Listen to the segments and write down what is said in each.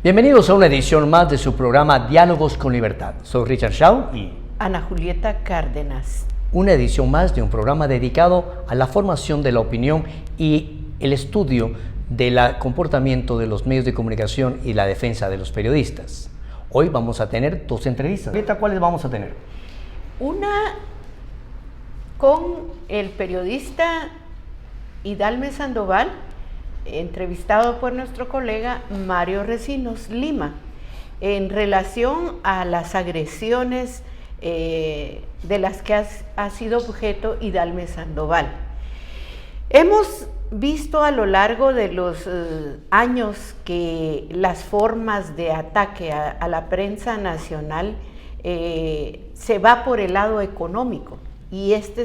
Bienvenidos a una edición más de su programa Diálogos con Libertad. Soy Richard Shaw y Ana Julieta Cárdenas. Una edición más de un programa dedicado a la formación de la opinión y el estudio del comportamiento de los medios de comunicación y la defensa de los periodistas. Hoy vamos a tener dos entrevistas. ¿Cuáles vamos a tener? Una con el periodista Idalme Sandoval, entrevistado por nuestro colega Mario Recinos Lima, en relación a las agresiones de las que ha sido objeto Idalme Sandoval. Hemos visto a lo largo de los años que las formas de ataque a la prensa nacional se va por el lado económico, y este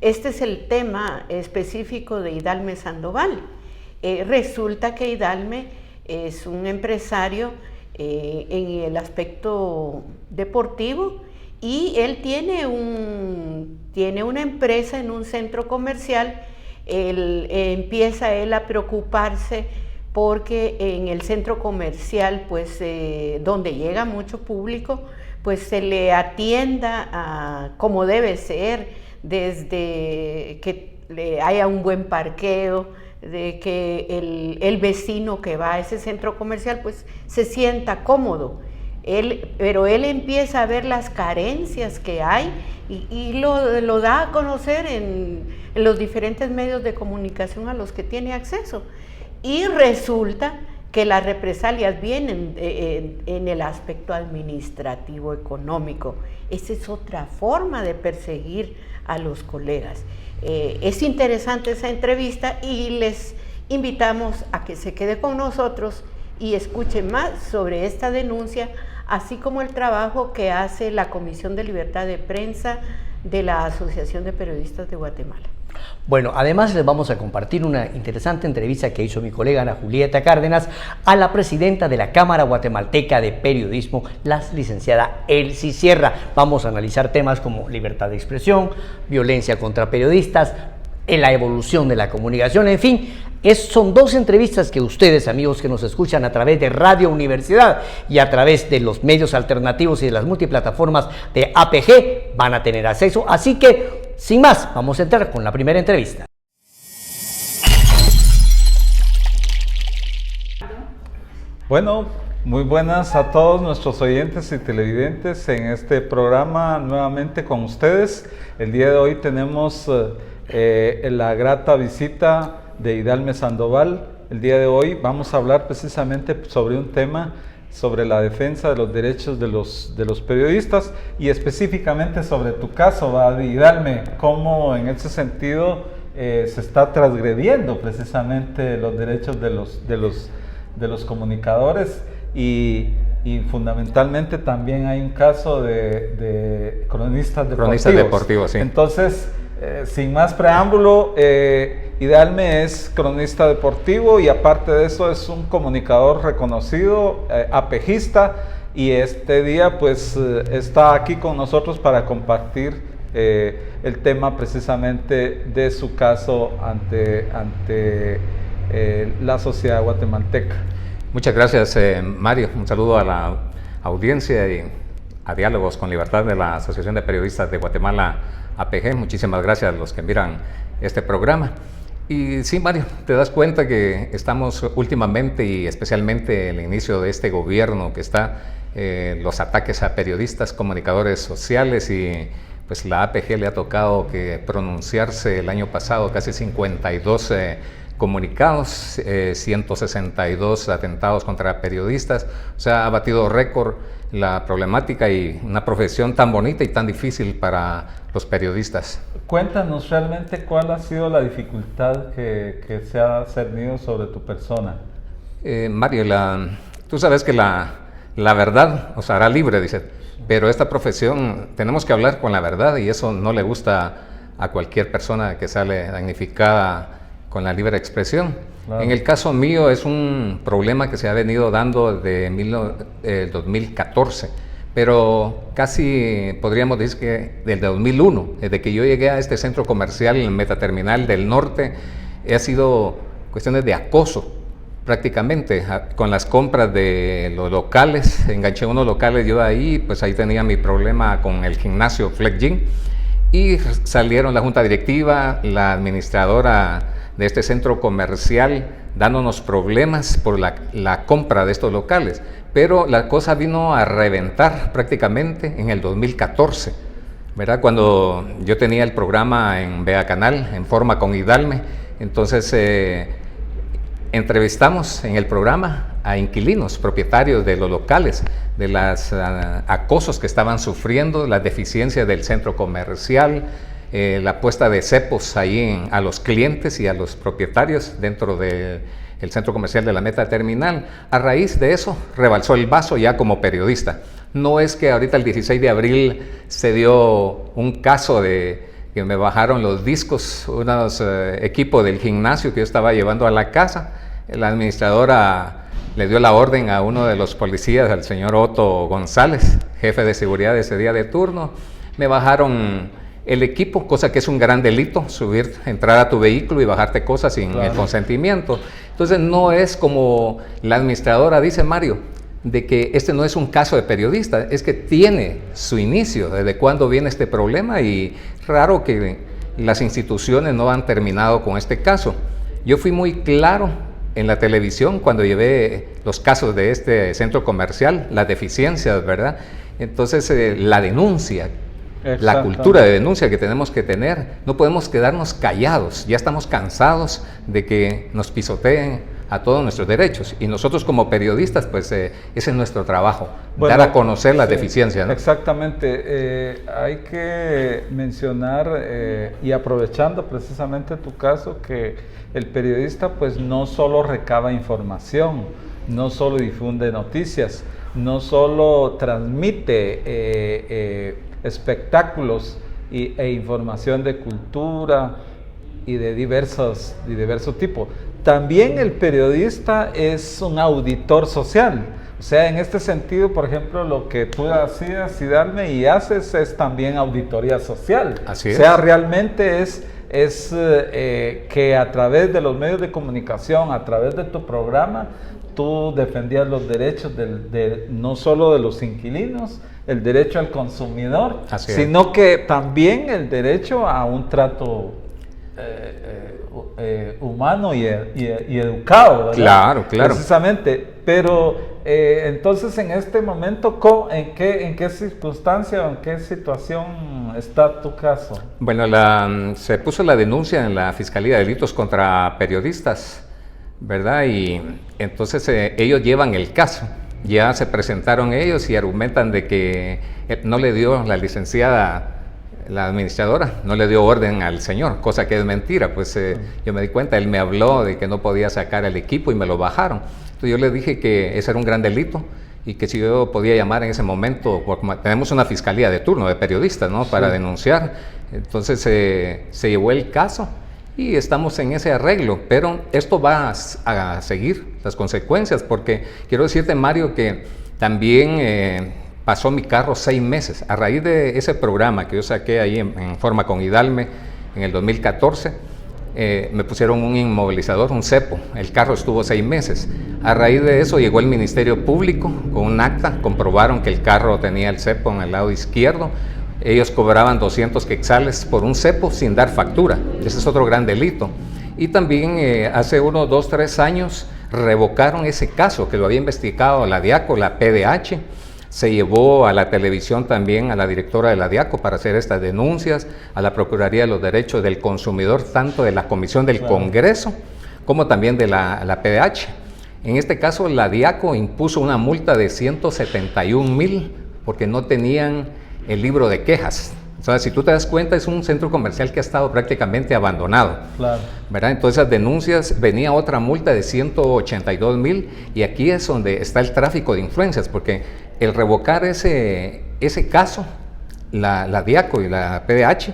es el tema específico de Idalme Sandoval. Resulta que Idalme es un empresario en el aspecto deportivo, y él tiene una empresa en un centro comercial. Empieza a preocuparse porque en el centro comercial, pues donde llega mucho público, pues se le atienda como debe ser, desde que haya un buen parqueo, de que el vecino que va a ese centro comercial pues se sienta cómodo. Pero él empieza a ver las carencias que hay y lo da a conocer en los diferentes medios de comunicación a los que tiene acceso. Y resulta que las represalias vienen en el aspecto administrativo, económico. Esa es otra forma de perseguir a los colegas. Es interesante esa entrevista y les invitamos a que se quede con nosotros y escuche más sobre esta denuncia, así como el trabajo que hace la Comisión de Libertad de Prensa de la Asociación de Periodistas de Guatemala. Bueno, además les vamos a compartir una interesante entrevista que hizo mi colega Ana Julieta Cárdenas a la presidenta de la Cámara Guatemalteca de Periodismo, la licenciada Elsie Sierra. Vamos a analizar temas como libertad de expresión, violencia contra periodistas, la evolución de la comunicación, en fin. Son dos entrevistas que ustedes, amigos que nos escuchan a través de Radio Universidad y a través de los medios alternativos y de las multiplataformas de APG, van a tener acceso. Así que, sin más, vamos a entrar con la primera entrevista. Bueno, muy buenas a todos nuestros oyentes y televidentes en este programa nuevamente con ustedes. El día de hoy tenemos la grata visita de Idalme Sandoval. El día de hoy vamos a hablar precisamente sobre un tema sobre la defensa de los derechos de los periodistas y específicamente sobre tu caso, Idalme, cómo en ese sentido se está transgrediendo precisamente los derechos de los comunicadores y fundamentalmente también hay un caso de cronistas deportivos. Sí. Entonces, sin más preámbulo, Idalme es cronista deportivo y aparte de eso es un comunicador reconocido, apejista, y este día pues está aquí con nosotros para compartir el tema precisamente de su caso ante la sociedad guatemalteca. Muchas gracias, Mario. Un saludo a la audiencia y a Diálogos con Libertad de la Asociación de Periodistas de Guatemala, APG. Muchísimas gracias a los que miran este programa. Y sí, Mario, te das cuenta que estamos últimamente y especialmente el inicio de este gobierno que está, los ataques a periodistas, comunicadores sociales, y pues la APG le ha tocado que pronunciarse el año pasado casi 52 comunicados, 162 atentados contra periodistas. O sea, ha batido récord la problemática y una profesión tan bonita y tan difícil para los periodistas. Cuéntanos realmente cuál ha sido la dificultad que se ha cernido sobre tu persona. Mario, tú sabes que la verdad os hará libre, dice, pero esta profesión tenemos que hablar con la verdad y eso no le gusta a cualquier persona que sale damnificada con la libre expresión. Claro. En el caso mío es un problema que se ha venido dando desde 2014, pero casi podríamos decir que desde 2001, desde que yo llegué a este centro comercial, el Metaterminal del Norte, ha sido cuestiones de acoso prácticamente con las compras de los locales. Enganché unos locales yo ahí, pues ahí tenía mi problema con el gimnasio Flex Gym, y salieron la junta directiva, la administradora de este centro comercial dándonos problemas por la compra de estos locales, pero la cosa vino a reventar prácticamente en el 2014, ¿verdad? Cuando yo tenía el programa en Vea Canal, En Forma con Idalme. Entonces entrevistamos en el programa a inquilinos, propietarios de los locales, de los acosos que estaban sufriendo, las deficiencias del centro comercial, la puesta de cepos ahí a los clientes y a los propietarios dentro del centro comercial de la Meta Terminal. A raíz de eso, rebalsó el vaso ya como periodista. No es que ahorita el 16 de abril se dio un caso de que me bajaron los discos, unos equipos del gimnasio que yo estaba llevando a la casa. La administradora le dio la orden a uno de los policías, al señor Otto González, jefe de seguridad de ese día de turno. Me bajaron el equipo, cosa que es un gran delito, entrar a tu vehículo y bajarte cosas sin el consentimiento. Entonces no es como la administradora dice, Mario, de que este no es un caso de periodista, es que tiene su inicio, desde cuándo viene este problema, y raro que las instituciones no han terminado con este caso. Yo fui muy claro en la televisión cuando llevé los casos de este centro comercial, las deficiencias, ¿verdad? Entonces la denuncia, la cultura de denuncia que tenemos que tener, no podemos quedarnos callados, ya estamos cansados de que nos pisoteen a todos nuestros derechos, y nosotros como periodistas, pues ese es nuestro trabajo, dar a conocer las deficiencias, ¿no? Exactamente, hay que mencionar y aprovechando precisamente tu caso, que el periodista pues no solo recaba información, no solo difunde noticias, no solo transmite espectáculos e información de cultura y de diverso tipo. También el periodista es un auditor social. O sea, en este sentido, por ejemplo, lo que tú hacías, Idalme, y haces es también auditoría social. Así es. O sea, realmente es que a través de los medios de comunicación, a través de tu programa, tú defendías los derechos no solo de los inquilinos, el derecho al consumidor, sino que también el derecho a un trato humano y educado, ¿verdad? Claro, claro. Precisamente. Pero entonces en este momento, ¿en qué circunstancia o en qué situación está tu caso? Bueno, se puso la denuncia en la Fiscalía de Delitos contra Periodistas, ¿verdad? Y entonces ellos llevan el caso. Ya se presentaron ellos y argumentan de que no le dio la licenciada, la administradora, no le dio orden al señor, cosa que es mentira. Pues yo me di cuenta, él me habló de que no podía sacar el equipo y me lo bajaron. Entonces yo le dije que ese era un gran delito y que si yo podía llamar en ese momento, porque tenemos una fiscalía de turno de periodistas, ¿no? Para denunciar. Entonces se llevó el caso y estamos en ese arreglo, pero esto va a seguir las consecuencias, porque quiero decirte, Mario, que también pasó mi carro 6 meses. A raíz de ese programa que yo saqué ahí en Forma con Idalme en el 2014, me pusieron un inmovilizador, un cepo. El carro estuvo 6 meses. A raíz de eso llegó el Ministerio Público con un acta, comprobaron que el carro tenía el cepo en el lado izquierdo. Ellos cobraban 200 quetzales por un cepo sin dar factura. Ese es otro gran delito. Y también hace unos 2 o 3 años revocaron ese caso que lo había investigado la DIACO, la PDH. Se llevó a la televisión también a la directora de la DIACO para hacer estas denuncias, a la Procuraduría de los Derechos del Consumidor, tanto de la Comisión del Congreso como también de la PDH. En este caso, la DIACO impuso una multa de 171,000 porque no tenían el libro de quejas. O sea, si tú te das cuenta, es un centro comercial que ha estado prácticamente abandonado. Claro. ¿Verdad? Entonces, esas denuncias, venía otra multa de 182,000 y aquí es donde está el tráfico de influencias, porque el revocar ese caso, la DIACO y la PDH,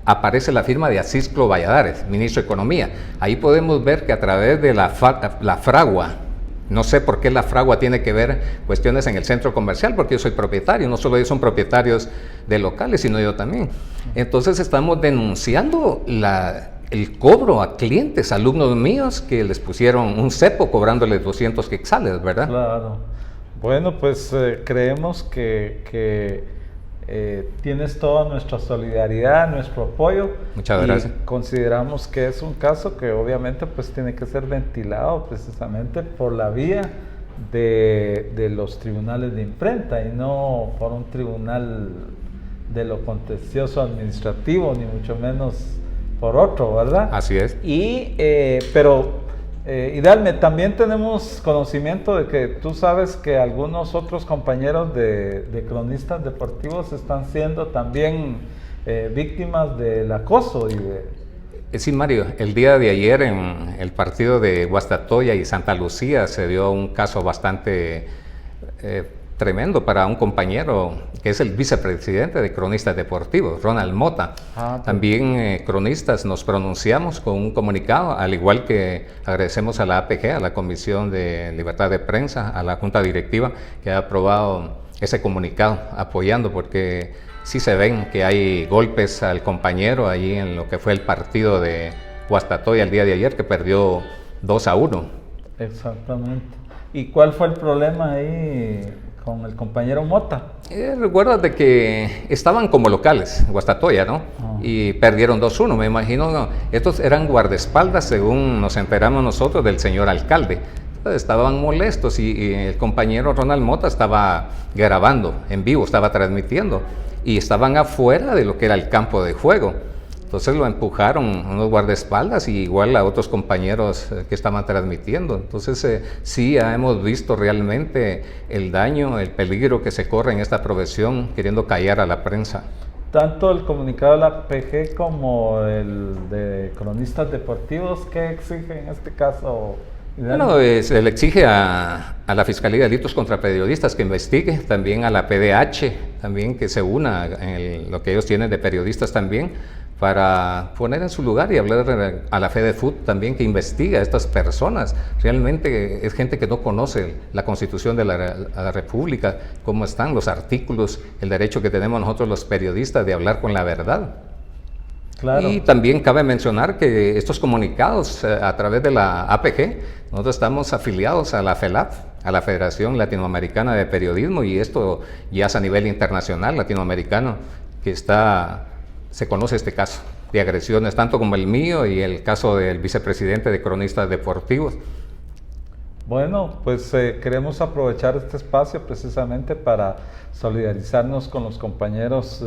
aparece la firma de Acisclo Valladares, ministro de Economía. Ahí podemos ver que a través de la fragua, no sé por qué la fragua tiene que ver cuestiones en el centro comercial, porque yo soy propietario, no solo ellos son propietarios de locales, sino yo también. Entonces estamos denunciando el cobro a clientes, alumnos míos, que les pusieron un cepo cobrándoles 200 quetzales, ¿verdad? Claro. Bueno, pues creemos que tienes toda nuestra solidaridad, nuestro apoyo. Muchas gracias. Consideramos que es un caso que obviamente pues tiene que ser ventilado precisamente por la vía de los tribunales de imprenta y no por un tribunal de lo contencioso administrativo, ni mucho menos por otro, ¿verdad? Así es. Idalme, también tenemos conocimiento de que tú sabes que algunos otros compañeros de cronistas deportivos están siendo también víctimas del acoso y de... Sí, Mario, el día de ayer en el partido de Guastatoya y Santa Lucía se dio un caso bastante tremendo para un compañero que es el vicepresidente de Cronistas Deportivos, Ronald Mota. También cronistas nos pronunciamos con un comunicado, al igual que agradecemos a la APG, a la Comisión de Libertad de Prensa, a la Junta Directiva que ha aprobado ese comunicado apoyando, porque sí se ven que hay golpes al compañero allí en lo que fue el partido de Guastatoya el día de ayer, que perdió 2-1. Exactamente. ¿Y cuál fue el problema ahí con el compañero Mota? Recuerda de que estaban como locales, Guastatoya, ¿no? Y perdieron 2-1, me imagino. No, estos eran guardaespaldas, según nos enteramos nosotros, del señor alcalde. Estaban molestos y el compañero Ronald Mota estaba grabando en vivo, estaba transmitiendo, y estaban afuera de lo que era el campo de juego. Entonces lo empujaron unos guardaespaldas y igual a otros compañeros que estaban transmitiendo. Entonces sí hemos visto realmente el daño, el peligro que se corre en esta profesión queriendo callar a la prensa. Tanto el comunicado de la PG como el de cronistas deportivos, ¿qué exige en este caso? Bueno, se le exige a la Fiscalía de Delitos contra Periodistas que investigue, también a la PDH, también que se una en lo que ellos tienen de periodistas también, para poner en su lugar y hablar a la FEDEFUT también, que investiga a estas personas. Realmente es gente que no conoce la Constitución de la República, cómo están los artículos, el derecho que tenemos nosotros los periodistas de hablar con la verdad. Claro. Y también cabe mencionar que estos comunicados a través de la APG, nosotros estamos afiliados a la FELAP, a la Federación Latinoamericana de Periodismo, y esto ya es a nivel internacional, latinoamericano, que se conoce este caso de agresiones, tanto como el mío y el caso del vicepresidente de Cronistas Deportivos. Bueno, pues queremos aprovechar este espacio precisamente para solidarizarnos con los compañeros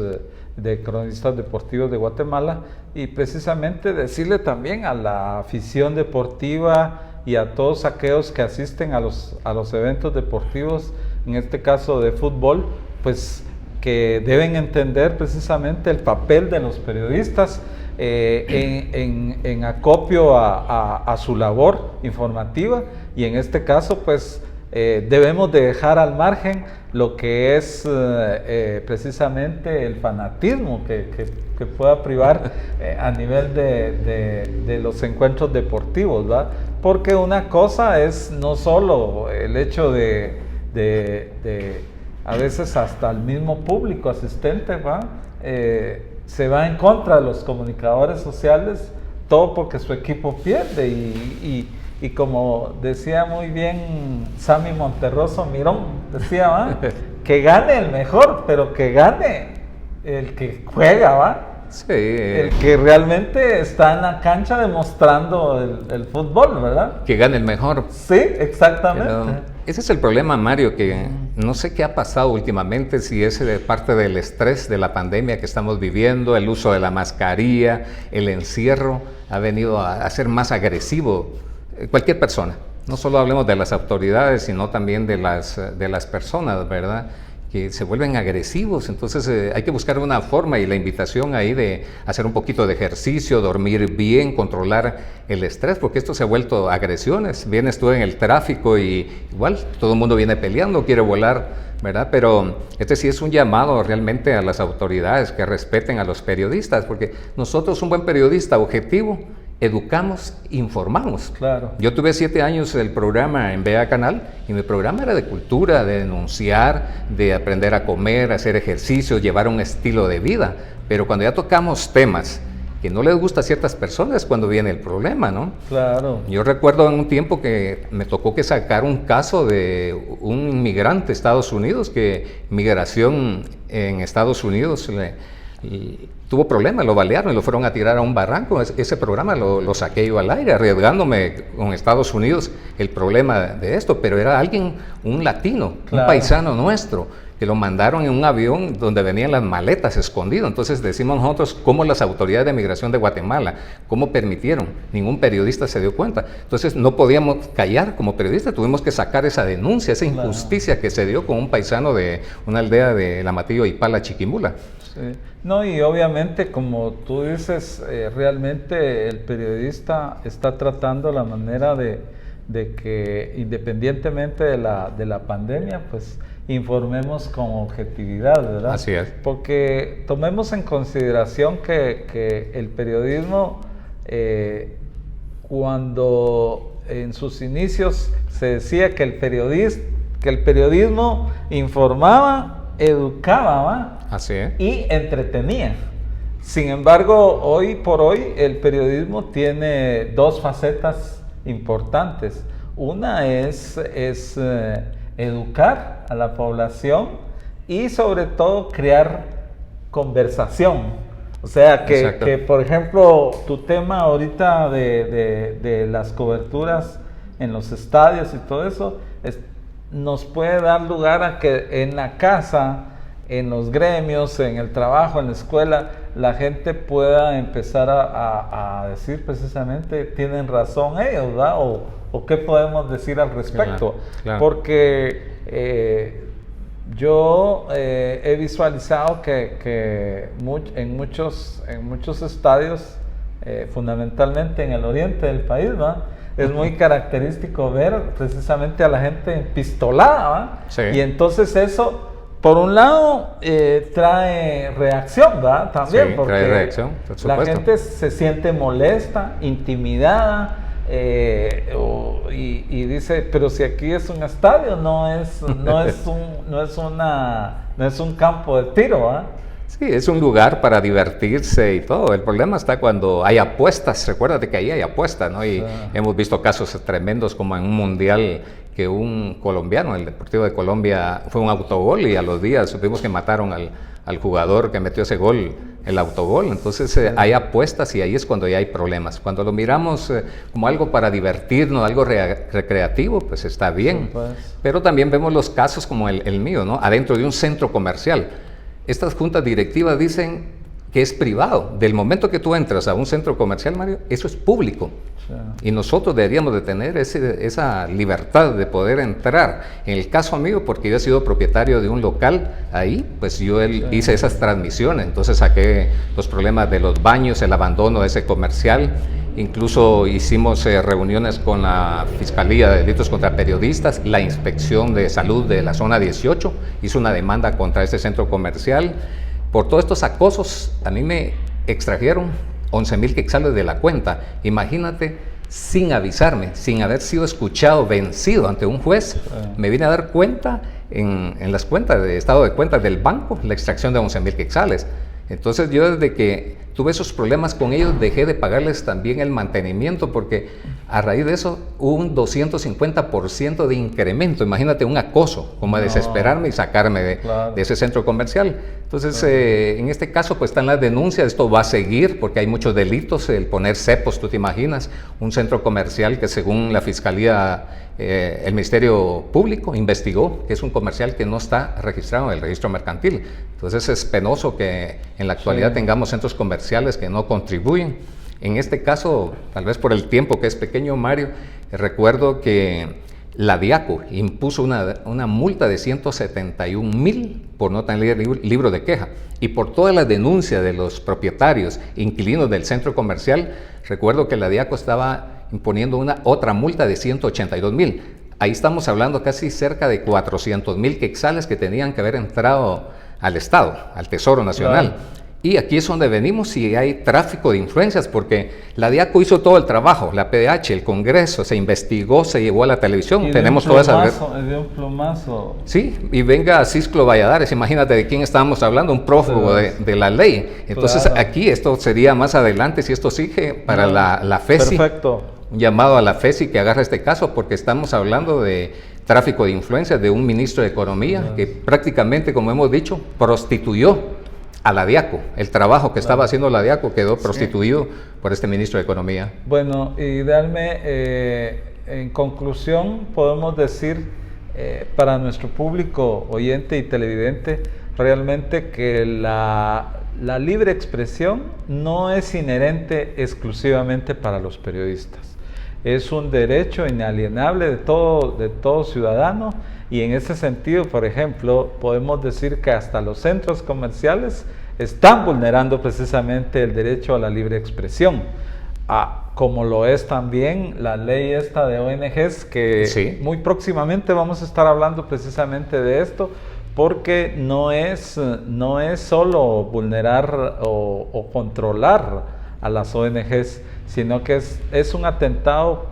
de Cronistas Deportivos de Guatemala y precisamente decirle también a la afición deportiva y a todos aquellos que asisten a los eventos deportivos, en este caso de fútbol, pues que deben entender precisamente el papel de los periodistas en acopio a su labor informativa, y en este caso pues debemos de dejar al margen lo que es precisamente el fanatismo que pueda privar a nivel de los encuentros deportivos, ¿verdad? Porque una cosa es no solo el hecho de a veces hasta el mismo público asistente, ¿va? Se va en contra de los comunicadores sociales, todo porque su equipo pierde, y como decía muy bien Sammy Monterroso Mirón, decía, ¿va? Que gane el mejor, pero que gane el que juega, ¿va? Sí. El que realmente está en la cancha demostrando el fútbol, ¿verdad? Que gane el mejor. Sí, exactamente. Pero ese es el problema, Mario, que no sé qué ha pasado últimamente, si es parte del estrés de la pandemia que estamos viviendo, el uso de la mascarilla, el encierro, ha venido a ser más agresivo cualquier persona. No solo hablemos de las autoridades, sino también de las personas, ¿verdad?, que se vuelven agresivos. Entonces hay que buscar una forma, y la invitación ahí de hacer un poquito de ejercicio, dormir bien, controlar el estrés, porque esto se ha vuelto agresiones. Vienes tú en el tráfico y igual todo el mundo viene peleando, quiere volar, ¿verdad? Pero este sí es un llamado realmente a las autoridades que respeten a los periodistas, porque nosotros, un buen periodista objetivo, educamos, informamos. Claro. Yo tuve 7 años el programa en BA Canal, y mi programa era de cultura, de denunciar, de aprender a comer, hacer ejercicio, llevar un estilo de vida. Pero cuando ya tocamos temas que no les gusta a ciertas personas cuando viene el problema, ¿no? Claro. Yo recuerdo en un tiempo que me tocó que sacar un caso de un inmigrante de Estados Unidos, que migración en Estados Unidos tuvo problemas, lo balearon y lo fueron a tirar a un barranco. Ese programa lo saqué yo al aire, arriesgándome con Estados Unidos el problema de esto, pero era alguien, un latino, un paisano nuestro, que lo mandaron en un avión donde venían las maletas escondidas. Entonces decimos nosotros, ¿cómo las autoridades de migración de Guatemala, cómo permitieron? Ningún periodista se dio cuenta. Entonces no podíamos callar como periodistas, tuvimos que sacar esa denuncia, esa injusticia que se dio con un paisano de una aldea de La Matillo, Ipala, Chiquimula. Sí. No, y obviamente, como tú dices, realmente el periodista está tratando la manera de que, independientemente de la pandemia, pues informemos con objetividad, ¿verdad? Así es. Porque tomemos en consideración que el periodismo, cuando en sus inicios se decía que el periodismo informaba, educaba, ¿va? Así es. Y entretenía. Sin embargo, hoy por hoy el periodismo tiene dos facetas importantes. Una es educar a la población y sobre todo crear conversación. O sea, que por ejemplo, tu tema ahorita de las coberturas en los estadios y todo eso, nos puede dar lugar a que en la casa, en los gremios, en el trabajo, en la escuela, la gente pueda empezar a decir precisamente, tienen razón ellos, ¿verdad? O qué podemos decir al respecto. Claro. Porque yo he visualizado que en muchos estadios, fundamentalmente en el oriente del país, ¿va? Es muy característico ver precisamente a la gente empistolada, ¿va? Sí. Y entonces eso, por un lado, trae reacción, ¿verdad? También, Sí, porque trae reacción, por la supuesto. gente se siente molesta, intimidada, y dice, pero si aquí es un estadio, no es un campo de tiro, ¿ah? Sí, es un lugar para divertirse y todo. El problema está cuando hay apuestas. Recuérdate que ahí hay apuestas, ¿no? Y hemos visto casos tremendos como en un mundial que un colombiano, el Deportivo de Colombia, fue un autogol y a los días supimos que mataron al jugador que metió ese gol, el autogol. Entonces hay apuestas y ahí es cuando ya hay problemas. Cuando lo miramos como algo para divertirnos, algo recreativo, pues está bien. Sí, pues. Pero también vemos los casos como el mío, ¿no? Adentro de un centro comercial. Estas juntas directivas dicen que es privado. Del momento que tú entras a un centro comercial, Mario, eso es público. Sí. Y nosotros deberíamos de tener esa libertad de poder entrar. En el caso mío, porque yo he sido propietario de un local ahí, pues yo hice esas transmisiones. Entonces saqué los problemas de los baños, el abandono de ese comercial. Incluso hicimos reuniones con la Fiscalía de Delitos contra Periodistas, la Inspección de Salud de la Zona 18, hizo una demanda contra este centro comercial. Por todos estos acosos, a mí me extrajeron 11,000 quetzales de la cuenta. Imagínate, sin avisarme, sin haber sido escuchado, vencido ante un juez, me vine a dar cuenta en las cuentas de estado de cuentas del banco, la extracción de 11,000 quetzales. Entonces yo desde que tuve esos problemas con ellos dejé de pagarles también el mantenimiento porque a raíz de eso hubo un 250% de incremento. Imagínate un acoso, como a desesperarme y sacarme de ese centro comercial. Entonces en este caso pues están las denuncias, esto va a seguir porque hay muchos delitos, el poner cepos, tú te imaginas, un centro comercial que según la Fiscalía, el Ministerio Público investigó que es un comercial que no está registrado en el registro mercantil. Entonces es penoso que en la actualidad tengamos centros comerciales que no contribuyen. En este caso, tal vez por el tiempo que es pequeño, Mario, recuerdo que la DIACO impuso una multa de 171,000 por no tener libro de queja. Y por todas las denuncias de los propietarios, inquilinos del centro comercial, recuerdo que la DIACO estaba imponiendo otra multa de 182,000. Ahí estamos hablando casi cerca de 400,000 quetzales que tenían que haber entrado al Estado, al Tesoro Nacional. Y aquí es donde venimos y hay tráfico de influencias, porque la DIACO hizo todo el trabajo, la PDH, el Congreso, se investigó, se llevó a la televisión, Y tenemos toda esa... de un plumazo. Sí, y venga Cisclo Valladares, imagínate de quién estábamos hablando, un prófugo de la ley. Entonces aquí esto sería más adelante, si esto sigue, para la FESI. Perfecto. Un llamado a la FESI que agarre este caso, porque estamos hablando de tráfico de influencias de un ministro de Economía que prácticamente, como hemos dicho, prostituyó a la DIACO. El trabajo que estaba haciendo la DIACO quedó prostituido por este ministro de Economía. Bueno, y en conclusión podemos decir para nuestro público oyente y televidente realmente que la libre expresión no es inherente exclusivamente para los periodistas. Es un derecho inalienable de todo ciudadano, y en ese sentido, por ejemplo, podemos decir que hasta los centros comerciales están vulnerando precisamente el derecho a la libre expresión, como lo es también la ley esta de ONGs, que muy próximamente vamos a estar hablando precisamente de esto, porque no es solo vulnerar o controlar a las ONGs, sino que es un atentado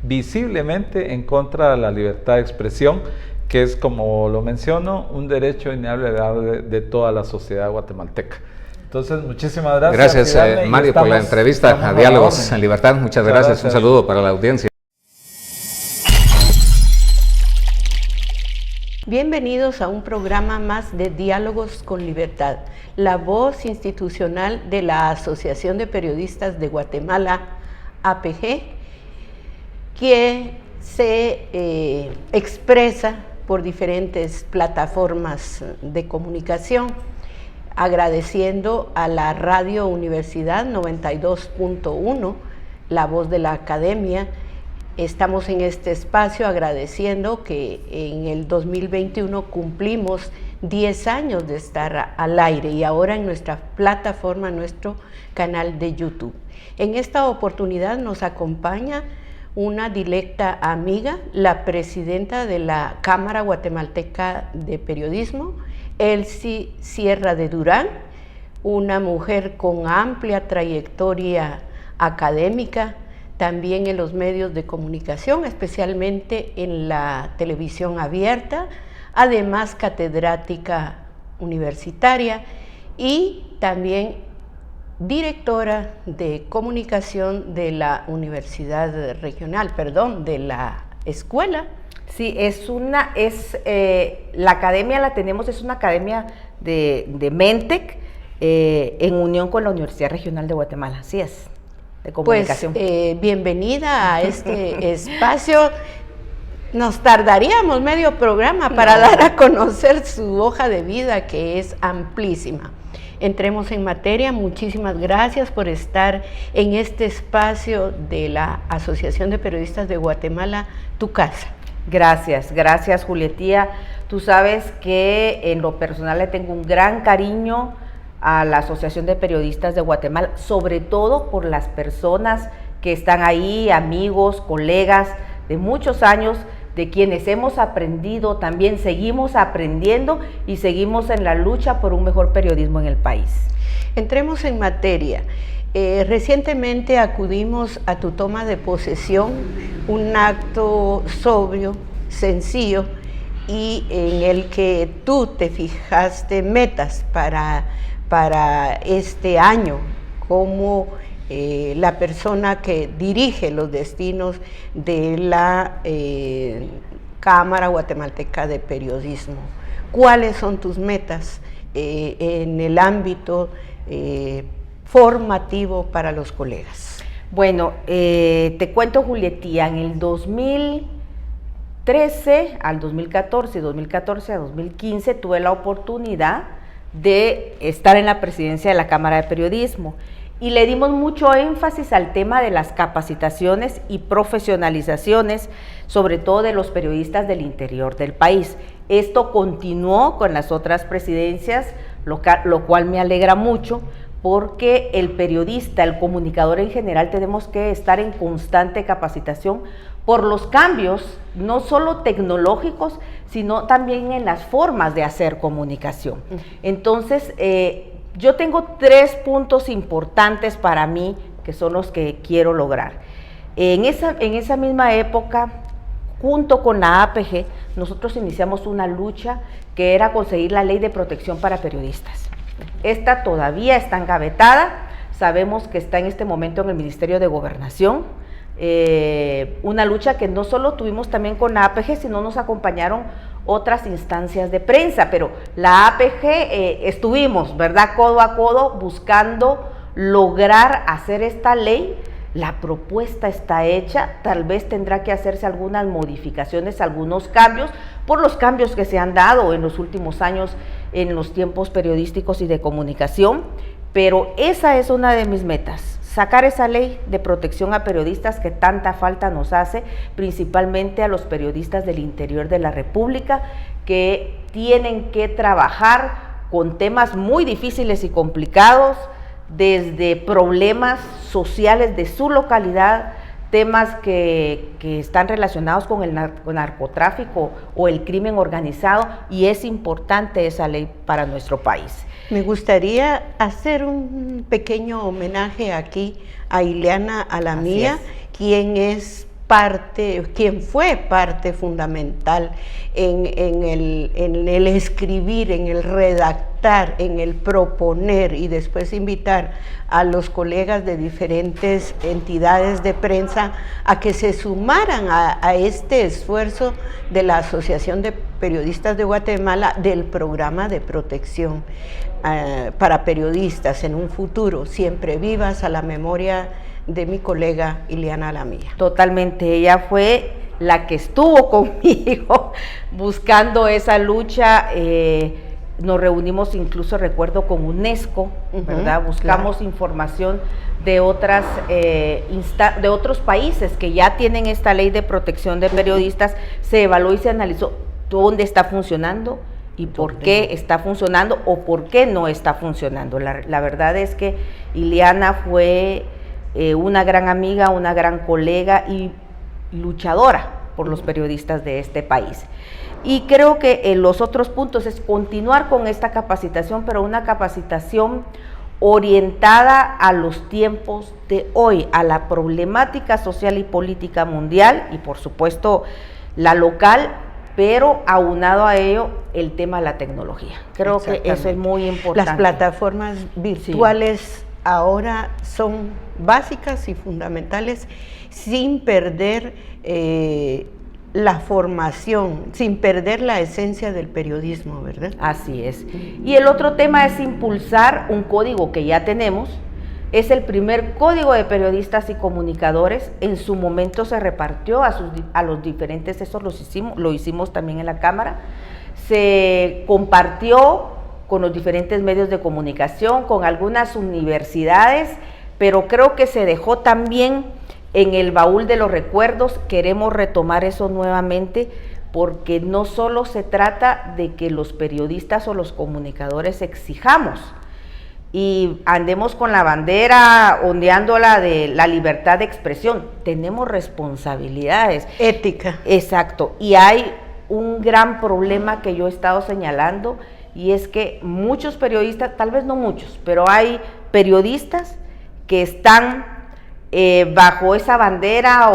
visiblemente en contra de la libertad de expresión, que es, como lo menciono, un derecho inalienable de toda la sociedad guatemalteca. Entonces, muchísimas gracias. Gracias, Mario, por la entrevista a Diálogos en Libertad. Muchas gracias. Un saludo para la audiencia. Bienvenidos a un programa más de Diálogos con Libertad, la voz institucional de la Asociación de Periodistas de Guatemala, APG, que se expresa por diferentes plataformas de comunicación, agradeciendo a la Radio Universidad 92.1, la voz de la academia. Estamos en este espacio agradeciendo que en el 2021 cumplimos 10 años de estar al aire, y ahora en nuestra plataforma, nuestro canal de YouTube. En esta oportunidad nos acompaña una directa amiga, la presidenta de la Cámara Guatemalteca de Periodismo, Elsie Sierra de Durán, una mujer con amplia trayectoria académica, también en los medios de comunicación, especialmente en la televisión abierta, además catedrática universitaria y también directora de comunicación de la Universidad Regional, de la escuela. Sí, la academia la tenemos, es una academia de Mentec en unión con la Universidad Regional de Guatemala, así es. De comunicación. Pues bienvenida a este espacio. Nos tardaríamos medio programa para dar a conocer su hoja de vida, que es amplísima. Entremos en materia. Muchísimas gracias por estar en este espacio de la Asociación de Periodistas de Guatemala, tu casa. Gracias Julietía. Tú sabes que en lo personal le tengo un gran cariño a la Asociación de Periodistas de Guatemala, sobre todo por las personas que están ahí, amigos, colegas de muchos años, de quienes hemos aprendido, también seguimos aprendiendo y seguimos en la lucha por un mejor periodismo en el país. Entremos en materia. Recientemente acudimos a tu toma de posesión, un acto sobrio, sencillo, y en el que tú te fijaste metas para este año como la persona que dirige los destinos de la Cámara Guatemalteca de Periodismo. ¿Cuáles son tus metas en el ámbito formativo para los colegas? Bueno, te cuento, Julietía, en el 2013 al 2014, 2014 a 2015 tuve la oportunidad de estar en la presidencia de la Cámara de Periodismo y le dimos mucho énfasis al tema de las capacitaciones y profesionalizaciones, sobre todo de los periodistas del interior del país. Esto continuó con las otras presidencias, lo cual me alegra mucho, porque el periodista, el comunicador en general, tenemos que estar en constante capacitación por los cambios, no solo tecnológicos, sino también en las formas de hacer comunicación. Entonces, Yo tengo 3 puntos importantes para mí que son los que quiero lograr. En esa misma época, junto con la APG, nosotros iniciamos una lucha que era conseguir la ley de protección para periodistas. Esta todavía está engavetada, sabemos que está en este momento en el Ministerio de Gobernación, una lucha que no solo tuvimos también con la APG, sino nos acompañaron otras instancias de prensa, pero la APG estuvimos, ¿verdad?, codo a codo buscando lograr hacer esta ley. La propuesta está hecha, tal vez tendrá que hacerse algunas modificaciones, algunos cambios, por los cambios que se han dado en los últimos años en los tiempos periodísticos y de comunicación, pero esa es una de mis metas, sacar esa ley de protección a periodistas que tanta falta nos hace, principalmente a los periodistas del interior de la República, que tienen que trabajar con temas muy difíciles y complicados, desde problemas sociales de su localidad, temas que están relacionados con el narcotráfico o el crimen organizado, y es importante esa ley para nuestro país. Me gustaría hacer un pequeño homenaje aquí a Ileana Alamilla, quien fue parte fundamental en el escribir, en el redactar, en el proponer y después invitar a los colegas de diferentes entidades de prensa a que se sumaran a este esfuerzo de la Asociación de Periodistas de Guatemala del programa de protección para periodistas en un futuro, siempre vivas, a la memoria de mi colega Ileana Alamilla. Totalmente, ella fue la que estuvo conmigo buscando esa lucha. Nos reunimos, incluso recuerdo, con UNESCO, ¿verdad? Buscamos información de otros países que ya tienen esta ley de protección de periodistas. Se evaluó y se analizó dónde está funcionando y por qué está funcionando o por qué no está funcionando. La verdad es que Ileana fue una gran amiga, una gran colega y luchadora por los periodistas de este país. Y creo que los otros puntos es continuar con esta capacitación, pero una capacitación orientada a los tiempos de hoy, a la problemática social y política mundial y por supuesto la local, pero aunado a ello el tema de la tecnología. Creo que eso es muy importante. Las plataformas virtuales ahora son básicas y fundamentales, sin perder la formación, sin perder la esencia del periodismo, ¿verdad? Así es. Y el otro tema es impulsar un código que ya tenemos. Es el primer código de periodistas y comunicadores. En su momento se repartió a los diferentes, eso lo hicimos también en la Cámara. Se compartió con los diferentes medios de comunicación, con algunas universidades, pero creo que se dejó también en el baúl de los recuerdos. Queremos retomar eso nuevamente, porque no solo se trata de que los periodistas o los comunicadores exijamos y andemos con la bandera ondeándola de la libertad de expresión. Tenemos responsabilidades. Ética. Exacto. Y hay un gran problema que yo he estado señalando, y es que muchos periodistas, tal vez no muchos, pero hay periodistas que están bajo esa bandera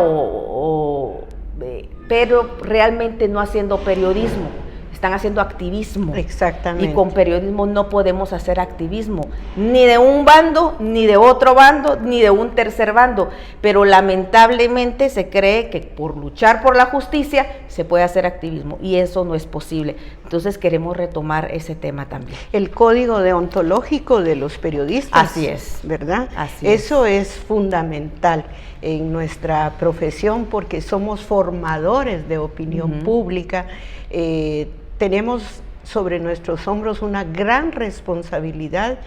pero realmente no haciendo periodismo, están haciendo activismo. Exactamente. Y con periodismo no podemos hacer activismo, ni de un bando, ni de otro bando, ni de un tercer bando, pero lamentablemente se cree que por luchar por la justicia se puede hacer activismo, y eso no es posible. Entonces queremos retomar ese tema también. El código deontológico de los periodistas. Así es. ¿Verdad? Así eso es fundamental en nuestra profesión, porque somos formadores de opinión pública. Tenemos sobre nuestros hombros una gran responsabilidad,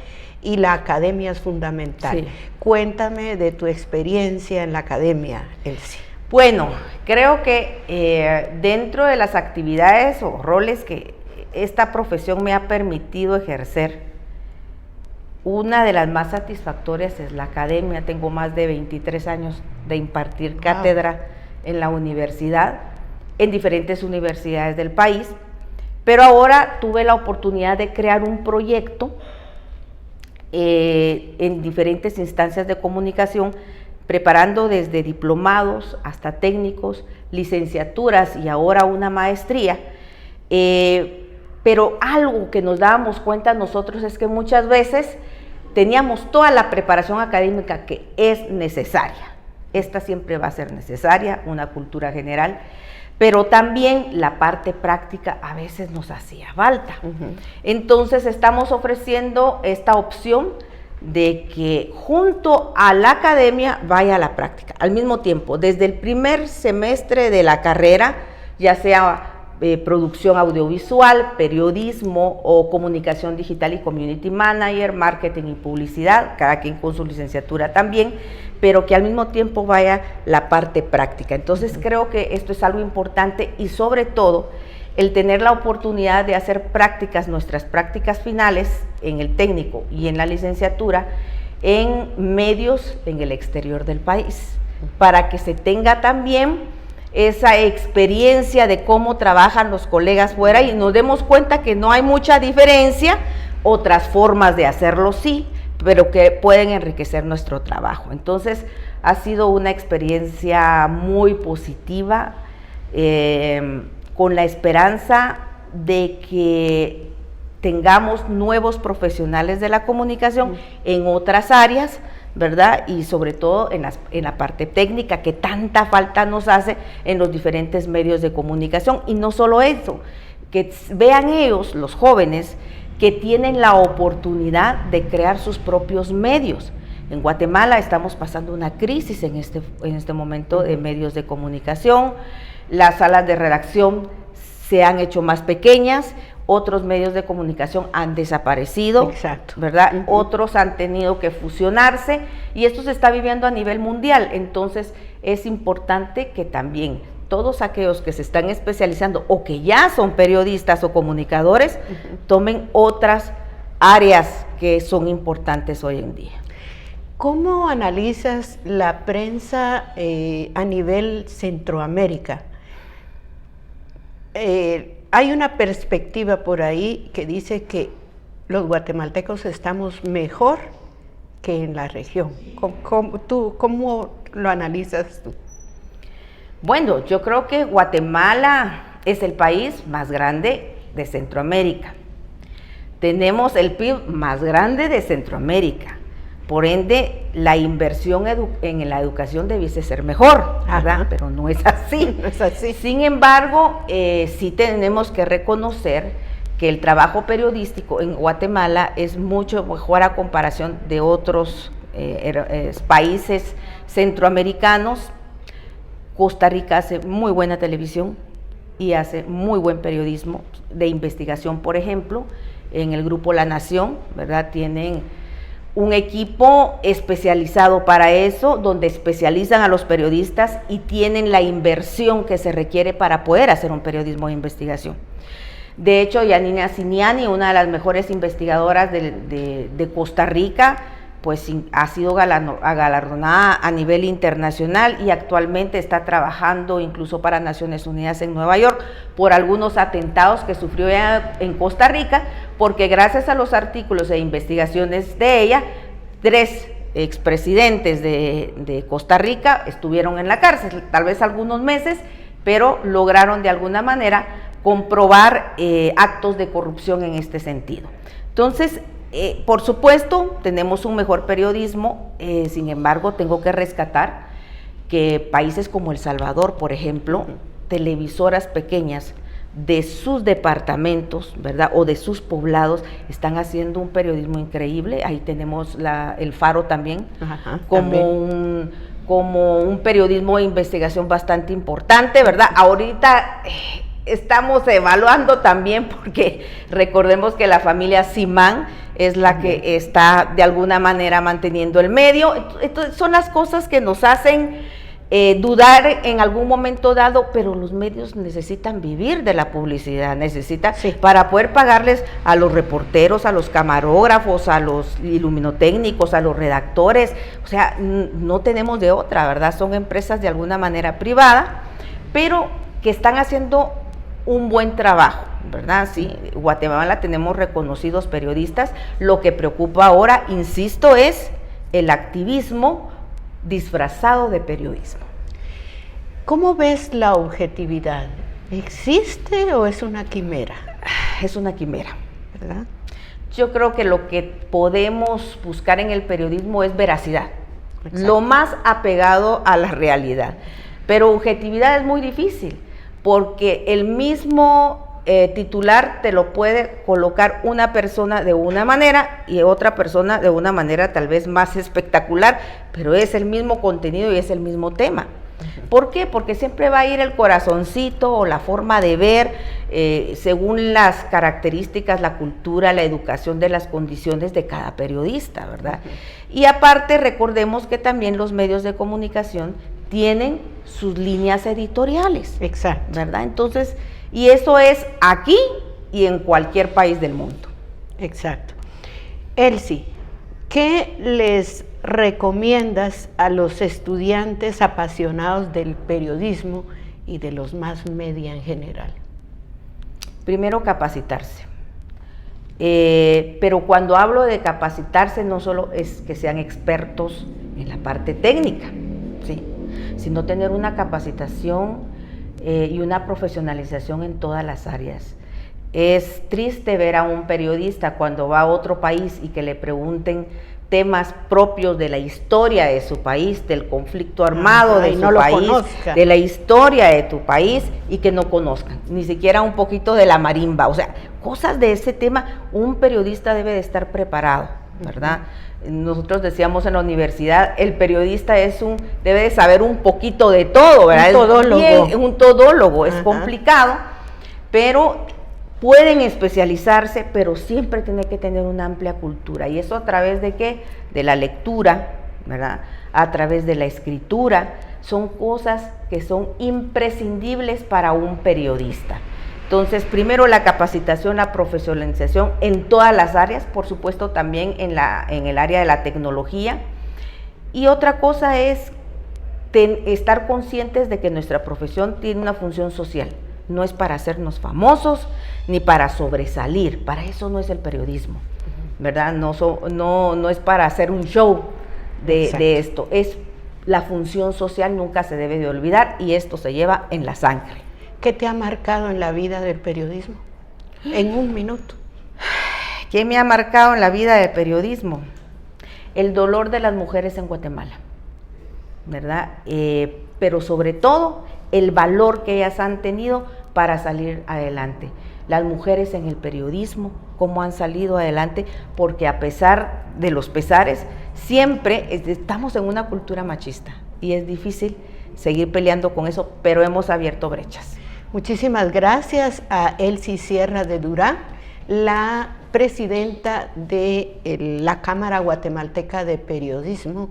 y la academia es fundamental. Sí. Cuéntame de tu experiencia en la academia, Elsie. Bueno, creo que dentro de las actividades o roles que esta profesión me ha permitido ejercer, una de las más satisfactorias es la academia. Tengo más de 23 años de impartir cátedra en la universidad, en diferentes universidades del país, pero ahora tuve la oportunidad de crear un proyecto en diferentes instancias de comunicación, preparando desde diplomados hasta técnicos, licenciaturas y ahora una maestría. Pero algo que nos dábamos cuenta nosotros es que muchas veces teníamos toda la preparación académica que es necesaria. Esta siempre va a ser necesaria, una cultura general, pero también la parte práctica a veces nos hacía falta. Entonces estamos ofreciendo esta opción de que junto a la academia vaya a la práctica, al mismo tiempo, desde el primer semestre de la carrera, ya sea producción audiovisual, periodismo o comunicación digital y community manager, marketing y publicidad, cada quien con su licenciatura también, pero que al mismo tiempo vaya la parte práctica. Entonces creo que esto es algo importante y sobre todo el tener la oportunidad de hacer prácticas, nuestras prácticas finales en el técnico y en la licenciatura en medios en el exterior del país, para que se tenga también esa experiencia de cómo trabajan los colegas fuera y nos demos cuenta que no hay mucha diferencia, otras formas de hacerlo sí, pero que pueden enriquecer nuestro trabajo. Entonces ha sido una experiencia muy positiva, con la esperanza de que tengamos nuevos profesionales de la comunicación en otras áreas, ¿verdad? Y sobre todo en la parte técnica que tanta falta nos hace en los diferentes medios de comunicación. Y no solo eso, que vean ellos, los jóvenes, que tienen la oportunidad de crear sus propios medios. En Guatemala estamos pasando una crisis en este momento de medios de comunicación, las salas de redacción se han hecho más pequeñas, otros medios de comunicación han desaparecido, exacto, ¿verdad? Otros han tenido que fusionarse y esto se está viviendo a nivel mundial. Entonces es importante que también todos aquellos que se están especializando o que ya son periodistas o comunicadores tomen otras áreas que son importantes hoy en día. ¿Cómo analizas la prensa a nivel Centroamérica? Hay una perspectiva por ahí que dice que los guatemaltecos estamos mejor que en la región. ¿Cómo lo analizas tú? Bueno, yo creo que Guatemala es el país más grande de Centroamérica. Tenemos el PIB más grande de Centroamérica. Por ende, la inversión en la educación debiese ser mejor, ¿verdad? Pero no es así. No es así. Sin embargo, sí tenemos que reconocer que el trabajo periodístico en Guatemala es mucho mejor a comparación de otros países centroamericanos. Costa Rica hace muy buena televisión y hace muy buen periodismo de investigación, por ejemplo, en el grupo La Nación, ¿verdad? Tienen un equipo especializado para eso, donde especializan a los periodistas y tienen la inversión que se requiere para poder hacer un periodismo de investigación. De hecho, Yanina Siniani, una de las mejores investigadoras de Costa Rica, pues ha sido galardonada a nivel internacional y actualmente está trabajando incluso para Naciones Unidas en Nueva York por algunos atentados que sufrió en Costa Rica, porque gracias a los artículos e investigaciones de ella, 3 expresidentes de Costa Rica estuvieron en la cárcel, tal vez algunos meses, pero lograron de alguna manera comprobar actos de corrupción en este sentido. Entonces, por supuesto, tenemos un mejor periodismo, sin embargo, tengo que rescatar que países como El Salvador, por ejemplo, televisoras pequeñas de sus departamentos, ¿verdad? O de sus poblados, están haciendo un periodismo increíble. Ahí tenemos el Faro también, como un periodismo de investigación bastante importante, ¿verdad? Ahorita estamos evaluando también, porque recordemos que la familia Simán es la que está de alguna manera manteniendo el medio. Entonces, son las cosas que nos hacen dudar en algún momento dado, pero los medios necesitan vivir de la publicidad, para poder pagarles a los reporteros, a los camarógrafos, a los iluminotécnicos, a los redactores. O sea, no tenemos de otra, ¿verdad? Son empresas de alguna manera privada, pero que están haciendo un buen trabajo, ¿verdad? Sí, Guatemala tenemos reconocidos periodistas. Lo que preocupa ahora, insisto, es el activismo disfrazado de periodismo. ¿Cómo ves la objetividad? ¿Existe o es una quimera? Es una quimera, ¿verdad? Yo creo que lo que podemos buscar en el periodismo es veracidad, exacto, lo más apegado a la realidad. Pero objetividad es muy difícil, porque el mismo titular te lo puede colocar una persona de una manera y otra persona de una manera tal vez más espectacular, pero es el mismo contenido y es el mismo tema. ¿Por qué? Porque siempre va a ir el corazoncito o la forma de ver según las características, la cultura, la educación de las condiciones de cada periodista, ¿verdad? Y aparte recordemos que también los medios de comunicación tienen sus líneas editoriales. Exacto. ¿Verdad? Entonces, y eso es aquí y en cualquier país del mundo. Exacto. Elsie, ¿qué les recomiendas a los estudiantes apasionados del periodismo y de los más media en general? Primero, capacitarse. Pero cuando hablo de capacitarse, no solo es que sean expertos en la parte técnica, ¿sí?, sino tener una capacitación y una profesionalización en todas las áreas. Es triste ver a un periodista cuando va a otro país y que le pregunten temas propios de la historia de su país, del conflicto armado de su país, de la historia de tu país, y que no conozcan, ni siquiera un poquito de la marimba, o sea, cosas de ese tema. Un periodista debe de estar preparado, ¿verdad? Nosotros decíamos en la universidad, el periodista debe de saber un poquito de todo, ¿verdad? Un todólogo. Un todólogo, es complicado, pero pueden especializarse, pero siempre tiene que tener una amplia cultura. ¿Y eso a través de qué? De la lectura, ¿verdad? A través de la escritura. Son cosas que son imprescindibles para un periodista. Entonces, primero la capacitación, la profesionalización en todas las áreas, por supuesto también en el área de la tecnología. Y otra cosa es estar conscientes de que nuestra profesión tiene una función social. No es para hacernos famosos ni para sobresalir, para eso no es el periodismo, ¿verdad? No es para hacer un show de esto, es la función social, nunca se debe de olvidar, y esto se lleva en la sangre. ¿Qué te ha marcado en la vida del periodismo? En un minuto. ¿Qué me ha marcado en la vida del periodismo? El dolor de las mujeres en Guatemala, ¿verdad? Pero sobre todo, el valor que ellas han tenido para salir adelante. Las mujeres en el periodismo, cómo han salido adelante, porque a pesar de los pesares, siempre estamos en una cultura machista y es difícil seguir peleando con eso, pero hemos abierto brechas. Muchísimas gracias a Elsie Sierra de Durán, la presidenta de la Cámara Guatemalteca de Periodismo,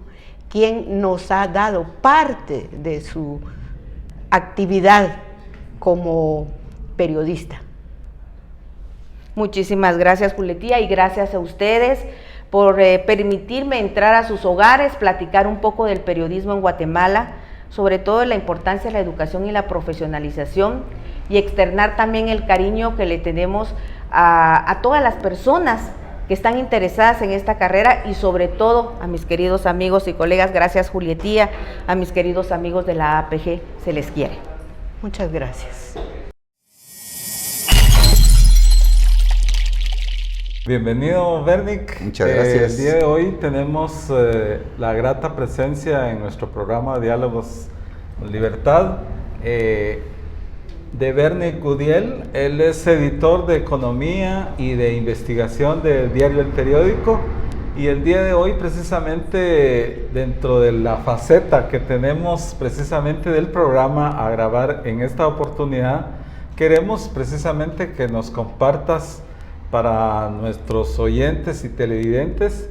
quien nos ha dado parte de su actividad como periodista. Muchísimas gracias, Julietía, y gracias a ustedes por permitirme entrar a sus hogares, platicar un poco del periodismo en Guatemala, sobre todo la importancia de la educación y la profesionalización, y externar también el cariño que le tenemos a todas las personas que están interesadas en esta carrera, y sobre todo a mis queridos amigos y colegas. Gracias, Julietía, a mis queridos amigos de la APG, se les quiere. Muchas gracias. Bienvenido, Bernic. Muchas gracias. El día de hoy tenemos la grata presencia en nuestro programa Diálogos con Libertad de Bernic Gudiel. Él es editor de Economía y de Investigación del diario El Periódico, y el día de hoy, precisamente dentro de la faceta que tenemos precisamente del programa a grabar en esta oportunidad, queremos precisamente que nos compartas para nuestros oyentes y televidentes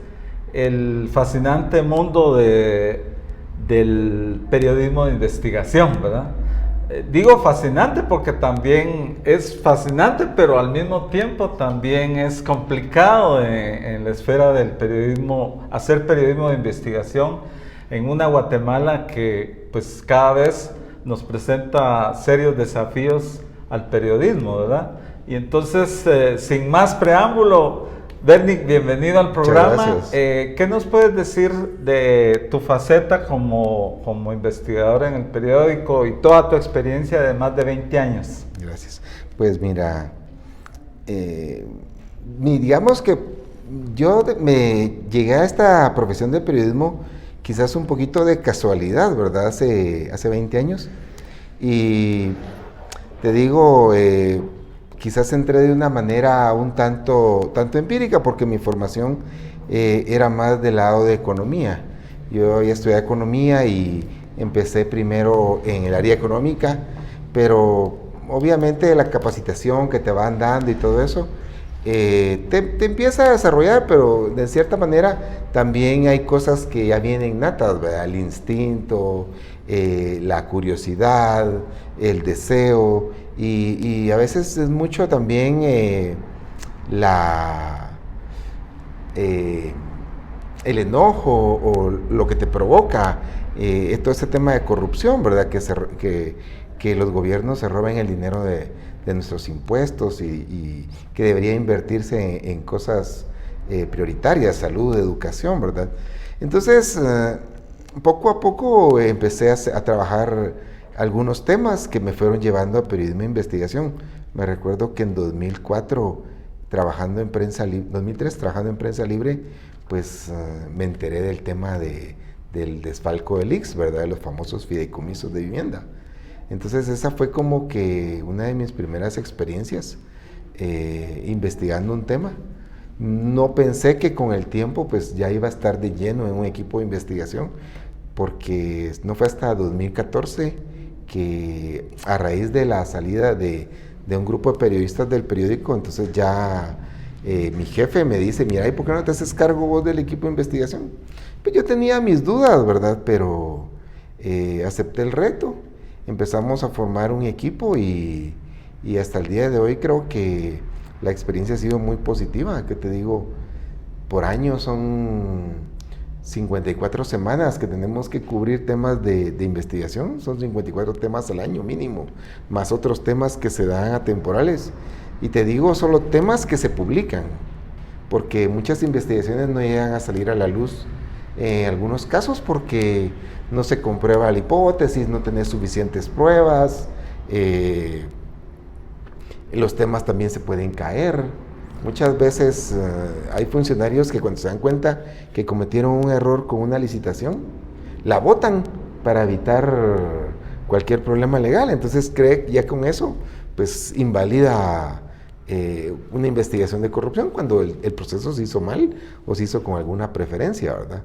el fascinante mundo del periodismo de investigación, ¿verdad? Digo fascinante porque también es fascinante, pero al mismo tiempo también es complicado en la esfera del periodismo, hacer periodismo de investigación en una Guatemala que pues cada vez nos presenta serios desafíos al periodismo, ¿verdad? Y entonces, sin más preámbulo, Bernick, bienvenido al programa. ¿Qué nos puedes decir de tu faceta como investigador en el periódico y toda tu experiencia de más de 20 años? Gracias. Pues mira, digamos que yo me llegué a esta profesión de periodismo quizás un poquito de casualidad, ¿verdad? Hace 20 años. Y te digo, quizás entré de una manera un tanto empírica, porque mi formación era más del lado de economía. Yo ya estudié economía y empecé primero en el área económica, pero obviamente la capacitación que te van dando y todo eso, te empieza a desarrollar, pero de cierta manera también hay cosas que ya vienen natas, ¿verdad? El instinto, la curiosidad, el deseo, y a veces es mucho también el enojo o lo que te provoca todo ese tema de corrupción, ¿verdad? Que los gobiernos se roben el dinero de nuestros impuestos y que debería invertirse en cosas prioritarias, salud, educación, ¿verdad? Entonces, poco a poco empecé a trabajar algunos temas que me fueron llevando a periodismo e investigación. Me recuerdo que en 2004, trabajando en prensa libre, 2003, trabajando en prensa libre, pues me enteré del tema del desfalco del IX, ¿verdad? De los famosos fideicomisos de vivienda. Entonces esa fue como que una de mis primeras experiencias investigando un tema. No pensé que con el tiempo pues ya iba a estar de lleno en un equipo de investigación, porque no fue hasta 2014 que, a raíz de la salida de un grupo de periodistas del periódico, entonces ya mi jefe me dice, mira, ¿y por qué no te haces cargo vos del equipo de investigación? Pues yo tenía mis dudas, ¿verdad? Pero acepté el reto. Empezamos a formar un equipo y hasta el día de hoy creo que la experiencia ha sido muy positiva. ¿Qué te digo? Por año son 54 semanas que tenemos que cubrir temas de investigación. Son 54 temas al año mínimo, más otros temas que se dan atemporales. Y te digo, solo temas que se publican, porque muchas investigaciones no llegan a salir a la luz en algunos casos porque no se comprueba la hipótesis, no tenés suficientes pruebas, los temas también se pueden caer. Muchas veces hay funcionarios que cuando se dan cuenta que cometieron un error con una licitación, la botan para evitar cualquier problema legal. Entonces cree que ya con eso pues invalida una investigación de corrupción cuando el proceso se hizo mal o se hizo con alguna preferencia, ¿verdad?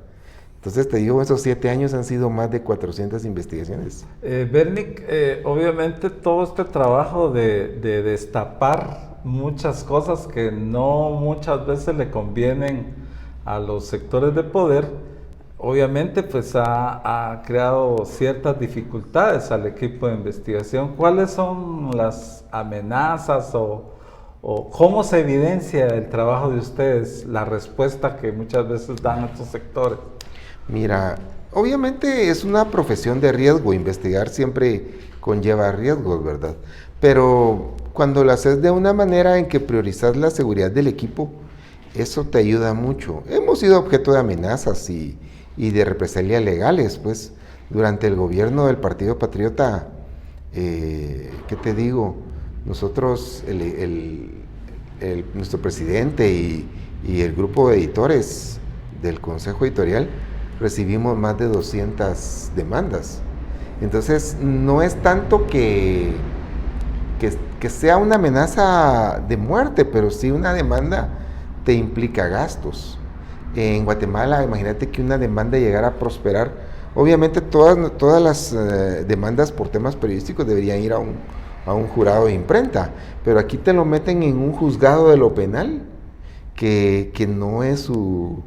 Entonces te digo, esos 7 años han sido más de 400 investigaciones. Bernick, obviamente todo este trabajo de destapar muchas cosas que no muchas veces le convienen a los sectores de poder, obviamente pues ha creado ciertas dificultades al equipo de investigación. ¿Cuáles son las amenazas o cómo se evidencia el trabajo de ustedes, la respuesta que muchas veces dan a estos sectores? Mira, obviamente es una profesión de riesgo, investigar siempre conlleva riesgos, ¿verdad? Pero cuando lo haces de una manera en que priorizas la seguridad del equipo, eso te ayuda mucho. Hemos sido objeto de amenazas y de represalias legales, pues, durante el gobierno del Partido Patriota, ¿qué te digo? Nosotros, nuestro presidente y el grupo de editores del Consejo Editorial, recibimos más de 200 demandas. Entonces, no es tanto que sea una amenaza de muerte, pero sí una demanda te implica gastos. En Guatemala, imagínate que una demanda llegara a prosperar. Obviamente todas las demandas por temas periodísticos deberían ir a un jurado de imprenta, pero aquí te lo meten en un juzgado de lo penal, que no es su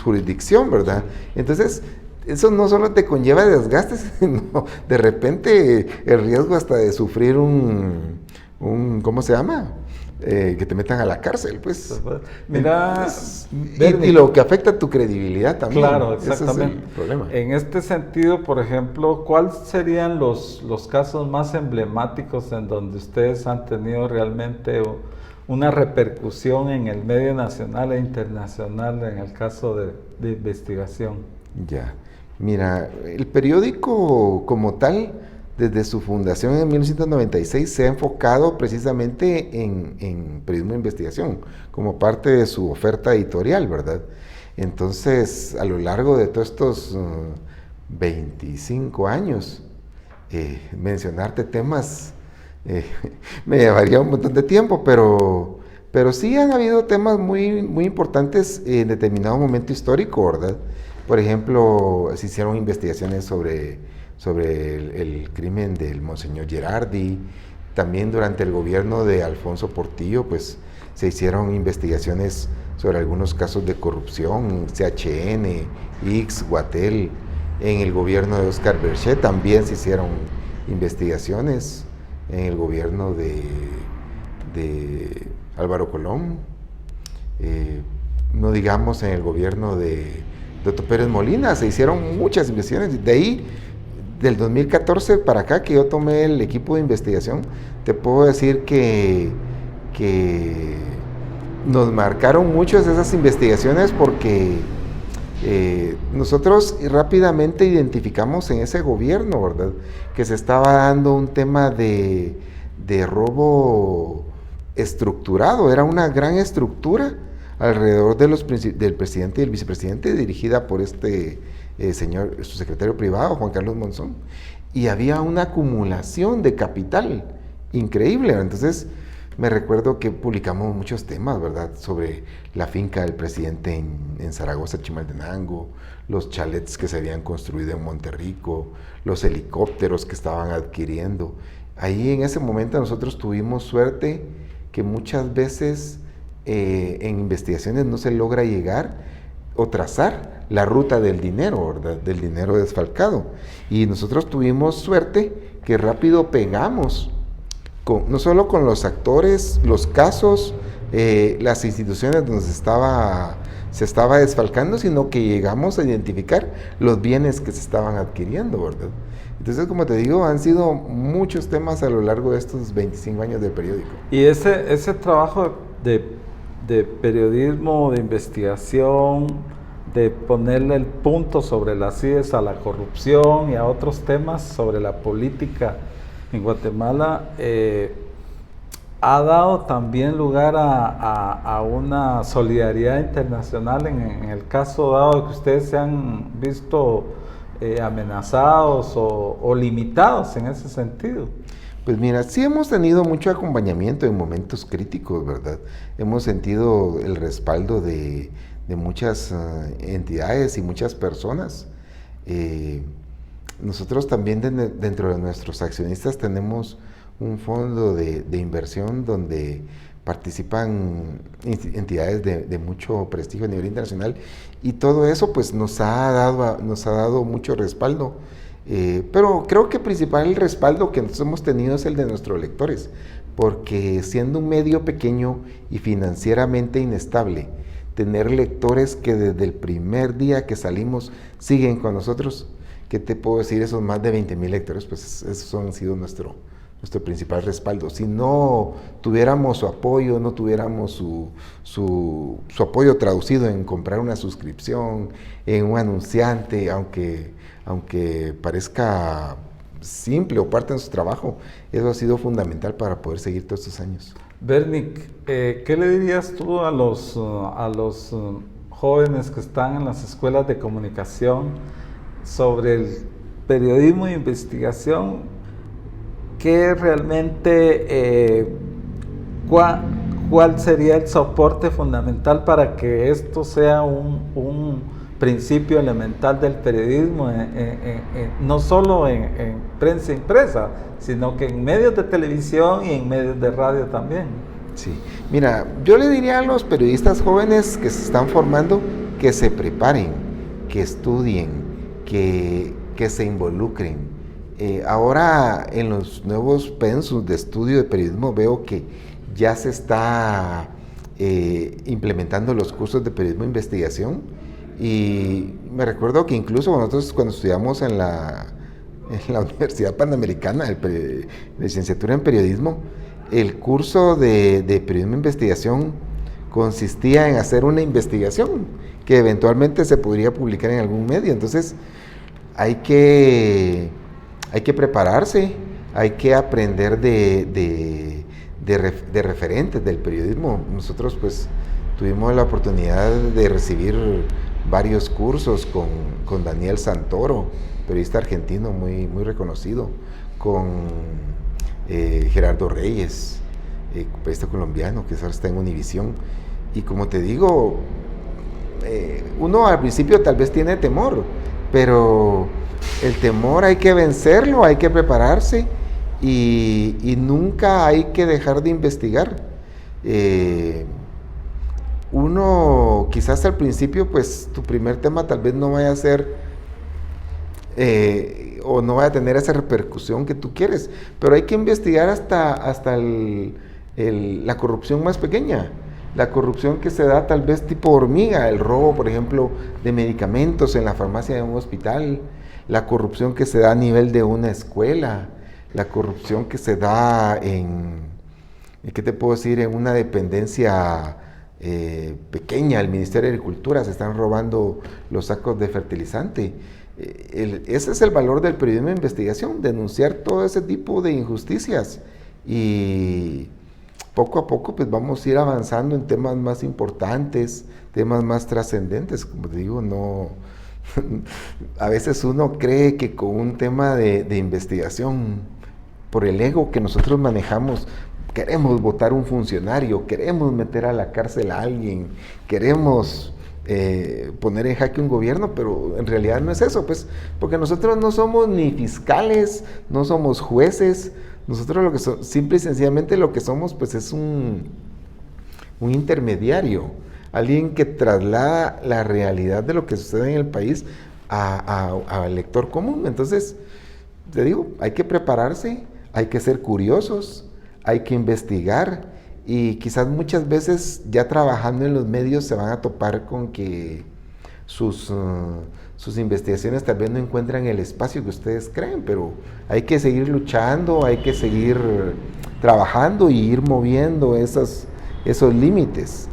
jurisdicción, ¿verdad? Entonces, eso no solo te conlleva desgastes, sino de repente el riesgo hasta de sufrir ¿cómo se llama? que te metan a la cárcel, pues. Mira, y lo que afecta a tu credibilidad también. Claro, Ese es el exactamente. problema. En este sentido, por ejemplo, ¿cuáles serían los casos más emblemáticos en donde ustedes han tenido realmente una repercusión en el medio nacional e internacional en el caso de investigación? Ya, mira, el periódico como tal, desde su fundación en 1996, se ha enfocado precisamente en periodismo de investigación, como parte de su oferta editorial, ¿verdad? Entonces, a lo largo de todos estos 25 años, mencionarte temas me llevaría un montón de tiempo, pero sí han habido temas muy, muy importantes en determinado momento histórico, ¿verdad? Por ejemplo, se hicieron investigaciones sobre el crimen del Monseñor Gerardi. También durante el gobierno de Alfonso Portillo, pues se hicieron investigaciones sobre algunos casos de corrupción, CHN, Ix, Guatel. En el gobierno de Oscar Berchet también se hicieron investigaciones. En el gobierno de Álvaro Colón, no digamos en el gobierno de Otto Pérez Molina, se hicieron muchas investigaciones. De ahí, del 2014 para acá, que yo tomé el equipo de investigación, te puedo decir que nos marcaron muchas de esas investigaciones porque nosotros rápidamente identificamos en ese gobierno, ¿verdad?, que se estaba dando un tema de robo estructurado. Era una gran estructura alrededor del presidente y el vicepresidente, dirigida por este señor, su secretario privado, Juan Carlos Monzón, y había una acumulación de capital increíble. Entonces, me recuerdo que publicamos muchos temas, ¿verdad?, sobre la finca del presidente en Zaragoza, Chimaltenango, los chalets que se habían construido en Monterrico, los helicópteros que estaban adquiriendo. Ahí en ese momento nosotros tuvimos suerte que muchas veces en investigaciones no se logra llegar o trazar la ruta del dinero, ¿verdad?, del dinero desfalcado. Y nosotros tuvimos suerte que rápido pegamos, no solo con los actores, los casos, las instituciones donde se estaba desfalcando, sino que llegamos a identificar los bienes que se estaban adquiriendo, ¿verdad? Entonces, como te digo, han sido muchos temas a lo largo de estos 25 años de periódico. Y ese trabajo de periodismo, de investigación, de ponerle el punto sobre las IES a la corrupción y a otros temas sobre la política en Guatemala, ha dado también lugar a una solidaridad internacional en el caso dado de que ustedes se han visto amenazados o limitados en ese sentido. Pues mira, sí hemos tenido mucho acompañamiento en momentos críticos, ¿verdad? Hemos sentido el respaldo de muchas entidades y muchas personas. Nosotros también dentro de nuestros accionistas tenemos un fondo de inversión donde participan entidades de mucho prestigio a nivel internacional, y todo eso pues nos ha dado mucho respaldo. Pero creo que principal el respaldo que nosotros hemos tenido es el de nuestros lectores, porque siendo un medio pequeño y financieramente inestable, tener lectores que desde el primer día que salimos siguen con nosotros, ¿qué te puedo decir? Esos más de 20,000 lectores, pues esos han sido nuestro principal respaldo. Si no tuviéramos su apoyo, no tuviéramos su apoyo traducido en comprar una suscripción, en un anunciante, aunque parezca simple o parte de su trabajo, eso ha sido fundamental para poder seguir todos estos años. Bernic, ¿qué le dirías tú a los jóvenes que están en las escuelas de comunicación sobre el periodismo de investigación? ¿Qué realmente, cuál sería el soporte fundamental para que esto sea un principio elemental del periodismo, no solo en prensa impresa, sino que en medios de televisión y en medios de radio también? Sí, mira, yo le diría a los periodistas jóvenes que se están formando que se preparen, que estudien, que se involucren. Ahora en los nuevos pensos de estudio de periodismo veo que ya se está implementando los cursos de periodismo de investigación, y me recuerdo que incluso nosotros cuando estudiamos en la Universidad Panamericana, de licenciatura en periodismo, el curso de periodismo de investigación consistía en hacer una investigación que eventualmente se podría publicar en algún medio. Entonces hay que prepararse, hay que aprender de referentes del periodismo. Nosotros pues tuvimos la oportunidad de recibir varios cursos con Daniel Santoro, periodista argentino muy reconocido, con Gerardo Reyes, periodista colombiano que ahora está en Univisión. Y como te digo, uno al principio tal vez tiene temor, pero el temor hay que vencerlo, hay que prepararse y nunca hay que dejar de investigar. Uno quizás al principio pues tu primer tema tal vez no vaya a ser o no vaya a tener esa repercusión que tú quieres, pero hay que investigar hasta la corrupción más pequeña, la corrupción que se da tal vez tipo hormiga, el robo por ejemplo de medicamentos en la farmacia de un hospital, la corrupción que se da a nivel de una escuela, la corrupción que se da ¿qué te puedo decir?, en una dependencia pequeña, el Ministerio de Agricultura, se están robando los sacos de fertilizante. Ese es el valor del periodismo de investigación, denunciar todo ese tipo de injusticias, y poco a poco pues vamos a ir avanzando en temas más importantes, temas más trascendentes. Como te digo, no a veces uno cree que con un tema de investigación, por el ego que nosotros manejamos, queremos votar un funcionario, queremos meter a la cárcel a alguien, queremos poner en jaque un gobierno, pero en realidad no es eso, pues, porque nosotros no somos ni fiscales, no somos jueces, nosotros simple y sencillamente lo que somos pues es un intermediario, alguien que traslada la realidad de lo que sucede en el país al lector común. Entonces, te digo, hay que prepararse, hay que ser curiosos, hay que investigar, y quizás muchas veces ya trabajando en los medios se van a topar con que sus investigaciones tal vez no encuentran el espacio que ustedes creen, pero hay que seguir luchando, hay que seguir trabajando y ir moviendo esos límites.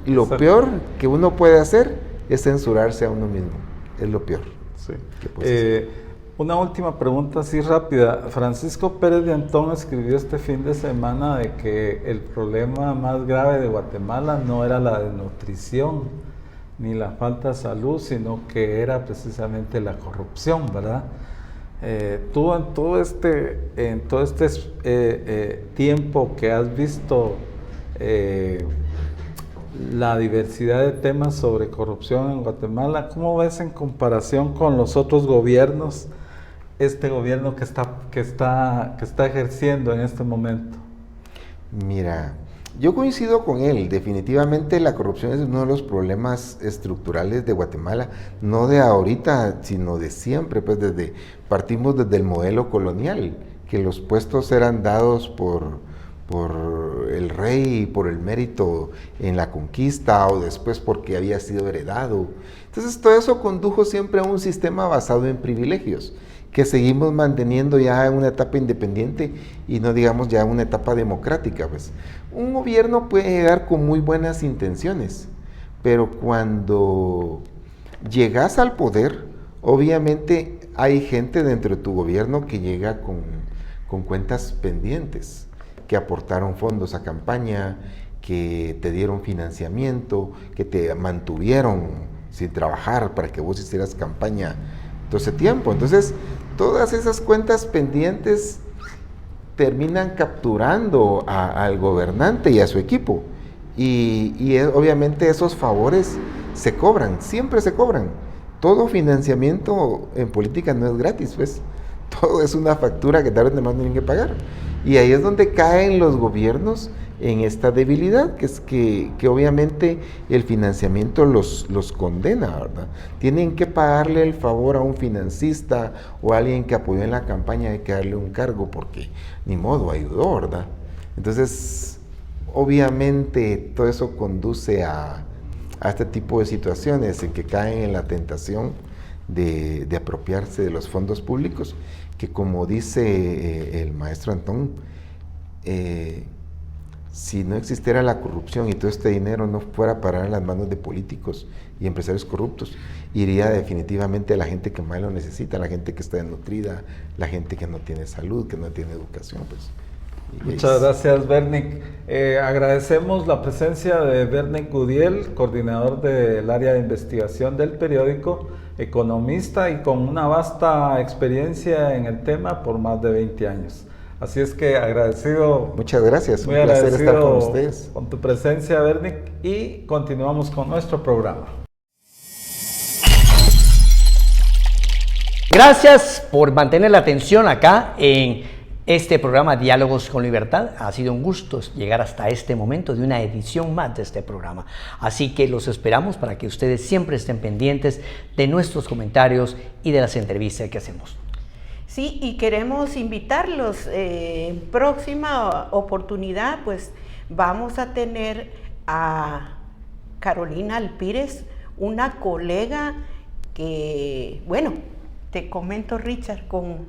Y lo peor que uno puede hacer es censurarse a uno mismo, es lo peor. Sí. Una última pregunta así rápida. Francisco Pérez de Antón escribió este fin de semana de que el problema más grave de Guatemala no era la desnutrición ni la falta de salud, sino que era precisamente la corrupción, ¿verdad? Tú en todo este tiempo que has visto la diversidad de temas sobre corrupción en Guatemala, ¿cómo ves en comparación con los otros gobiernos este gobierno que está ejerciendo en este momento? Mira, yo coincido con él. Definitivamente la corrupción es uno de los problemas estructurales de Guatemala, no de ahorita, sino de siempre. Pues partimos desde el modelo colonial, que los puestos eran dados por el rey, por el mérito en la conquista, o después porque había sido heredado. Entonces todo eso condujo siempre a un sistema basado en privilegios, que seguimos manteniendo ya en una etapa independiente y no digamos ya una etapa democrática. Pues un gobierno puede llegar con muy buenas intenciones, pero cuando llegas al poder, obviamente hay gente dentro de tu gobierno que llega con cuentas pendientes, que aportaron fondos a campaña, que te dieron financiamiento, que te mantuvieron sin trabajar para que vos hicieras campaña todo ese tiempo. Entonces, todas esas cuentas pendientes terminan capturando al gobernante y a su equipo. Y obviamente esos favores se cobran, siempre se cobran. Todo financiamiento en política no es gratis, pues. Todo es una factura que tarde o temprano tienen que pagar. Y ahí es donde caen los gobiernos en esta debilidad, que es que obviamente el financiamiento los condena, ¿verdad? Tienen que pagarle el favor a un financista o a alguien que apoyó en la campaña, hay que darle un cargo porque ni modo, ayudó, ¿verdad? Entonces, obviamente todo eso conduce a este tipo de situaciones en que caen en la tentación de apropiarse de los fondos públicos, que como dice el maestro Antón, si no existiera la corrupción y todo este dinero no fuera a parar en las manos de políticos y empresarios corruptos, iría definitivamente a la gente que más lo necesita, la gente que está desnutrida, la gente que no tiene salud, que no tiene educación, pues. Muchas gracias, Bernic. Agradecemos la presencia de Bernic Gudiel, coordinador del área de investigación del periódico, economista y con una vasta experiencia en el tema por más de 20 años. Así es que agradecido. Muchas gracias, muy un placer agradecido estar con ustedes. Con tu presencia, Bernic, y continuamos con nuestro programa. Gracias por mantener la atención acá en este programa Diálogos con Libertad. Ha sido un gusto llegar hasta este momento de una edición más de este programa. Así que los esperamos para que ustedes siempre estén pendientes de nuestros comentarios y de las entrevistas que hacemos. Sí, y queremos invitarlos. En próxima oportunidad, pues vamos a tener a Carolina Alpírez, una colega que, bueno, te comento, Richard, con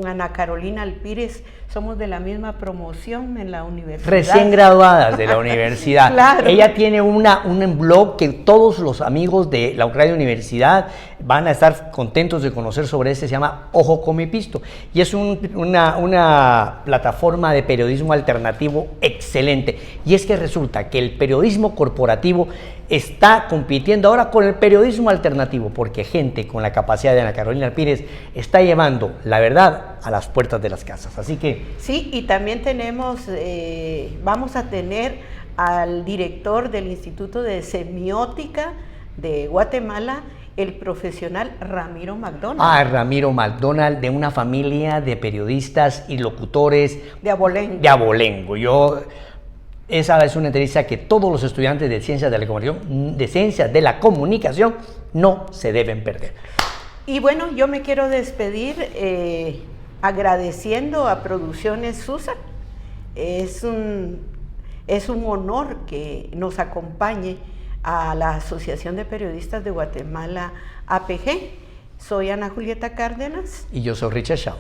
Ana Carolina Alpírez somos de la misma promoción en la universidad. Recién graduadas de la universidad. Claro. Ella tiene un blog que todos los amigos de la Ucrania Universidad van a estar contentos de conocer sobre este, se llama Ojo con mi pisto. Y es una plataforma de periodismo alternativo excelente. Y es que resulta que el periodismo corporativo está compitiendo ahora con el periodismo alternativo, porque gente con la capacidad de Ana Carolina Alpírez está llevando la verdad a las puertas de las casas. Así que... Sí, y también vamos a tener al director del Instituto de Semiótica de Guatemala, el profesional Ramiro McDonald. Ramiro McDonald, de una familia de periodistas y locutores de Abolengo. De Abolengo. Esa es una entrevista que todos los estudiantes de Ciencias de la Comunicación no se deben perder. Y bueno, yo me quiero despedir agradeciendo a Producciones Susa. Es un honor que nos acompañe a la Asociación de Periodistas de Guatemala, APG. Soy Ana Julieta Cárdenas. Y yo soy Richard Shaw.